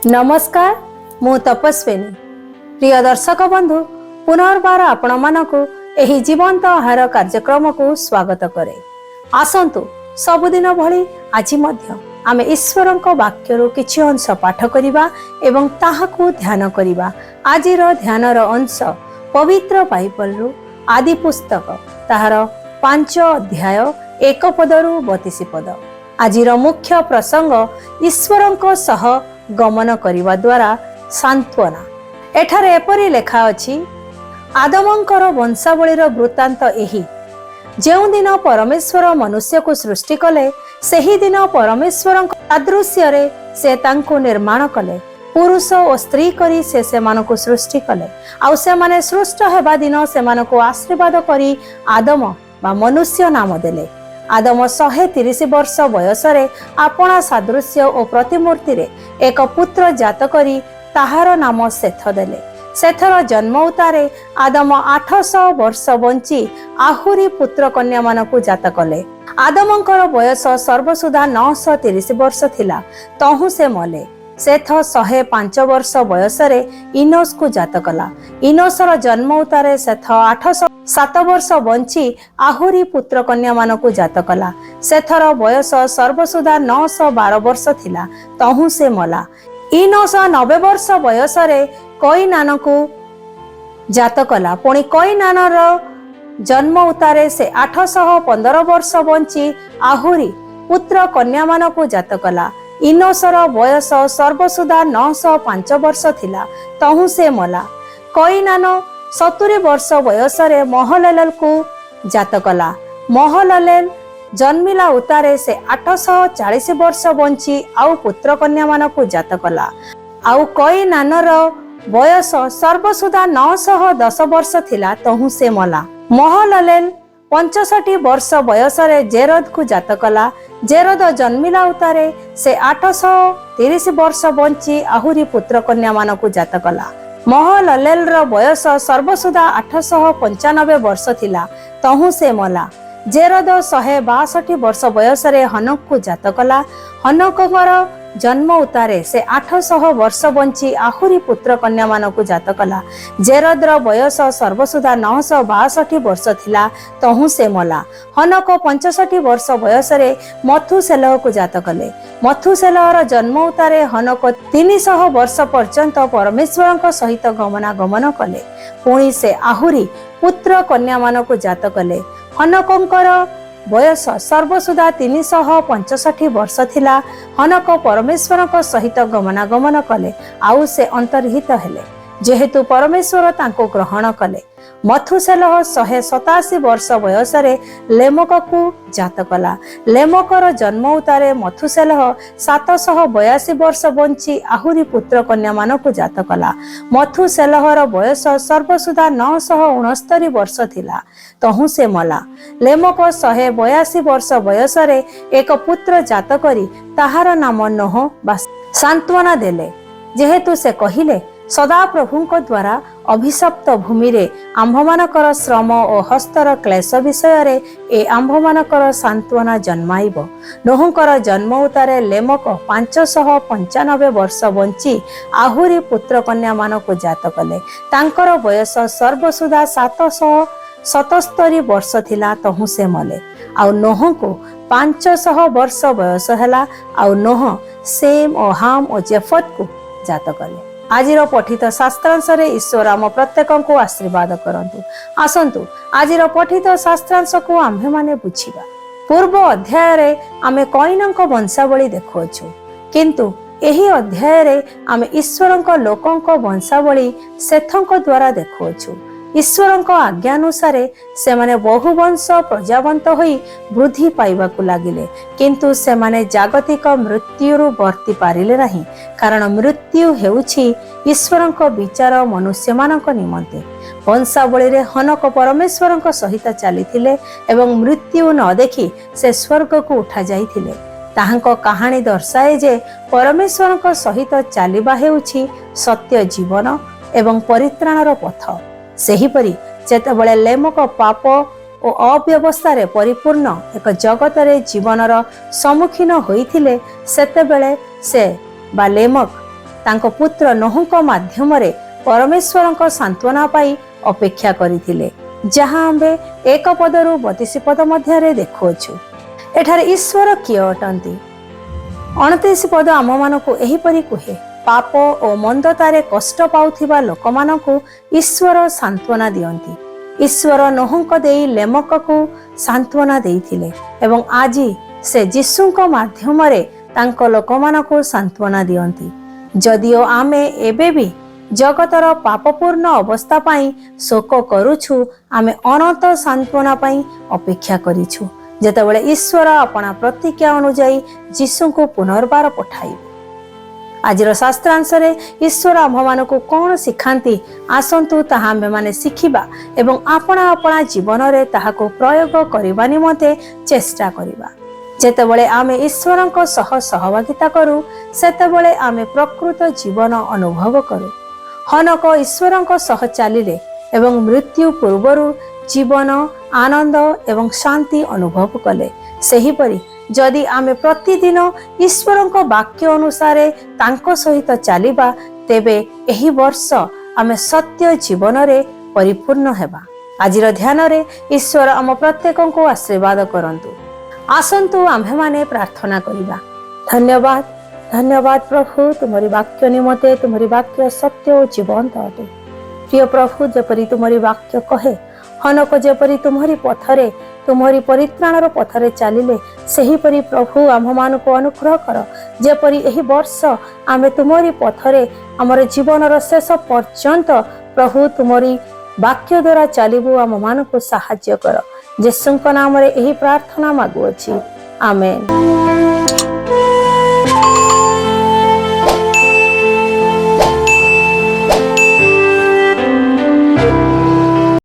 नमस्कार, मु तपस्विनी। प्रिय दर्शक बंधु, पुनर्बार आपण मानकु एही जीवंत आहार कार्यक्रम को स्वागत करे। आसंतु सबुदिन भली आज मध्य आमे ईश्वरंक वाक्यरु किछि अंश पाठ करिबा एवं ताहाकु ध्यान करिबा। आजिर ध्यानर अंश पवित्र बाइबल रु आदि पुस्तक ताहार 5 अध्याय 1 पदरु 32 पद। आजिर मुख्य प्रसंग ईश्वरंक सह गमन करिवा द्वारा सांत्वना। एठारे एपरि लेखा अछि, आदमंकर वंशावलीर वृत्तांत एही। जेउ दिन परमेश्वर मनुष्य को सृष्टि कले, सेही दिन परमेश्वरंक सादृश्य से तांको निर्माण कले। पुरुष और स्त्री करी से सेमानको सृष्टि कले। आउ सेमाने सृष्ट हेबा दिन सेमानको आशीर्वाद करी आदम बा मनुष्य नाम देले। आदम 130 वर्ष बयसरे आपणा सादृश्य और प्रतिमूर्ति रे एक पुत्र जात करी ताहार नाम सेथ देले। सेथर जन्म उतारे आदम 800 वर्ष बंची आहुरी पुत्र कन्या मानकु जात कले। आदमंकर बयस सर्वसुधा 930 वर्ष थिला, तहु से मले। सेथ 105 वर्ष बयसरे इनोस को जात कला। इनोसर जन्म उतारे सेथ 807 वर्ष बंची आहुरी पुत्र कन्या मानकु जात कला। सेथर बयस सर्वसुधा 912 वर्ष थिला, तहु से मला। इनोस 90 वर्ष बयसरे कईनानकु जात कला। पुणी कईनानर जन्म उतारे से 815 वर्ष बंची आहुरी पुत्र कन्या मानकु जात कला। इनोसर बयस सर्वसुधा 905 वर्ष थिला, तहु से मला। कईनान 70 वर्ष बयसरे महललेल को जात कला। महललेल जन्मिला उतारे से 840 वर्ष बंची आउ पुत्र कन्या मानकु जात कला। आउ कईनानर बयस सर्वसुधा 910 वर्ष थिला, तहु से मला। महललेल 65 वर्ष बयसरे जेरद को जात कला। जेरद जन्मिला उतारे से 830 वर्ष बंची आहुरी पुत्र कन्या मानकु जात कला। महललेल र बयस सर्वसुधा 895 वर्ष थिला, तहु से मला। जेरद 162 वर्ष बयसरे हनक को जात कला। हनकर जन्म उतारे से 800 वर्ष बंची आहुरी पुत्र कन्या मानकु जात कला। जेरदर बयस सर्वसुधा 962 वर्ष थिला, तहु से मला। हनक 65 वर्ष बयसरे मथुसेलह को जात कले। मथुसेलहर जन्म उतारे हनक 300 वर्ष पर्यंत परमेश्वरंक सहित गमनागमन कले। पुणी से आहुरी पुत्र कन्या मानकु जात कले। हनकंकर बयस सर्वसुधा 365 वर्ष थिला। हनक परमेश्वरक सहित गमनागमन कले, आउ से अंतर्हित हेले, जेहेतु परमेश्वर तांको ग्रहण कले। मथुसेलह 187 वर्ष बयसरे लेमक को जात कला। लेमकर जन्म उतारे मथुसेलह 782 वर्ष बंची आहुरी पुत्र कन्या मानकु जात कला। मथुसेलहर बयस सर्वसुधा 969 वर्ष थिला, तहु से मला। लेमक 182 वर्ष बयसरे एक पुत्र जात करी ताहार नाम नोह बा सांत्वना देले, जेहेतु से कहिले सदा प्रभुंक द्वारा अभिशप्त भूमि रे आंभमानकर श्रम और हस्तर क्लेश विषय रे ए आंभमानकर सांत्वना जन्माइब। नोहंकर जन्म उतारे लेमक 595 वर्ष बंची आहुरी पुत्र कन्या मानकु जात कले। तांकर बयस सर्वसुधा 777 वर्ष थिला, तहु से मले। आउ नोह को 500 वर्ष बयस हैला। आउ नोह सेम और हाम और जेफत को जात कले। आजिर पठित शास्त्रांश रे ईश्वर आम प्रत्येक को आशीर्वाद करंतु। आसंतु आजिर पठित शास्त्रांश को आम्भे माने बुझिबा। पूर्व अध्याय रे आमे कईनक वंशावली देखुछु, किंतु एही अध्याय रे आमे ईश्वरंक लोकंक वंशावली सेथंक द्वारा देखुछु। ईश्वरंक आज्ञा अनुसार से माने बहुवंश प्रजावंत होई वृद्धि पाइबाकु लागिले, किंतु से माने जागतिक मृत्युरु वर्ती पारिले नहीं, कारण मृत्यु हेउछि ईश्वरंक विचार मनुष्य मानक निमंते। वंशावली रे हनक परमेश्वरंक सहित चलीथिले एवं मृत्यु न देखि से स्वर्ग को उठा जाइथिले। ताहांको कहानी दर्शाए जे परमेश्वरंक सहित चलिबा हेउछि सत्य जीवन एवं परित्राणर पथ। सेहीपरि जेतेबेले लेमक पाप और अव्यवस्था परिपूर्ण एक जगत रे जीवनर सम्मुखीन होइथिले, सेतेबेले से बा लेमक तांको पुत्र नोहଙ୍କ माध्यमरे परमेश्वरଙ୍କ सांत्वना पाई अपेक्षा करिथिले, जहाँ आम्बे 1 पदरु 32 पद मध्यरे देखुअछु। एठारे ईश्वर किए अटंती? 29 पद आम मानकु एहिपरि कुहे, पाप और मंदतारे कष्ट पाउथिबा लोकमानकु ईश्वर सांत्वना दियंती। ईश्वर नोहଙ୍କ देई लेमककु सांत्वना देइथिले एवं आजी से जीशुଙ୍କ माध्यमरे तांको लोकमानकु सांत्वना दियंती। जदिओ आमे एबे भी जगतर पापपूर्ण अवस्था पाई शोक करूछु, आमे अनंत सांत्वना पाई अपेक्षा करिछु, जेतेबेले ईश्वर अपना प्रतिज्ञा अनुଯାयी जीशुଙ୍କୁ पुनर्बार पठाइबे। आजिर शास्त्रांश रे ईश्वर आम्भमानकु कोन सिखांती, आसंतु ताहा आम्भे माने शिखिबा एवं आपणा आपणा जीवन रे ताहाको प्रयोग करिबा निमते चेष्टा करिबा। जेतेबेले आमे ईश्वरଙ୍କ सह सहभागिता करू, सेतेबेले आमे प्रकृत जीवन अनुभव करू। हनक ईश्वरଙ୍କ सह चालिले एवं मृत्यु पूर्वरु जीवन आनंद एवं शांति अनुभव कले। सेहिपरि जदि आमे प्रतिदिन ईश्वरଙ୍କ वाक्य अनुसार तांको सहित चलिबा, तेबे एही वर्ष आमे सत्य जीवन रे परिपूर्ण हेबा। आजिर ध्यान रे ईश्वर आम प्रत्येकଙ୍କୁ आशीर्वाद करंतु। आसंतु आम्भे माने प्रार्थना करिबा। धन्यवाद धन्यवाद प्रभु, तुम्हारी वाक्य निमते, तुम्हारी वाक्य सत्य और जीवंत अटे। प्रिय प्रभु, जेपरि तुम्हारी वाक्य कहे, हनक जेपरि तुम्हारी पथरे तुम्हारी परित्राणर पथरे चलिले, सेहीपरि प्रभु आम्भमानकु अनुग्रह कर, जेपरि एही वर्ष आमे तुम्हारी पथरे हमर जीवनर शेष पर्यंत प्रभु तुम्हारी वाक्य द्वारा चलिबु, आम्भमानकु साहाय्य कर। यीशुଙ୍କ नाम रे एही प्रार्थना मागुअछि, आमेन।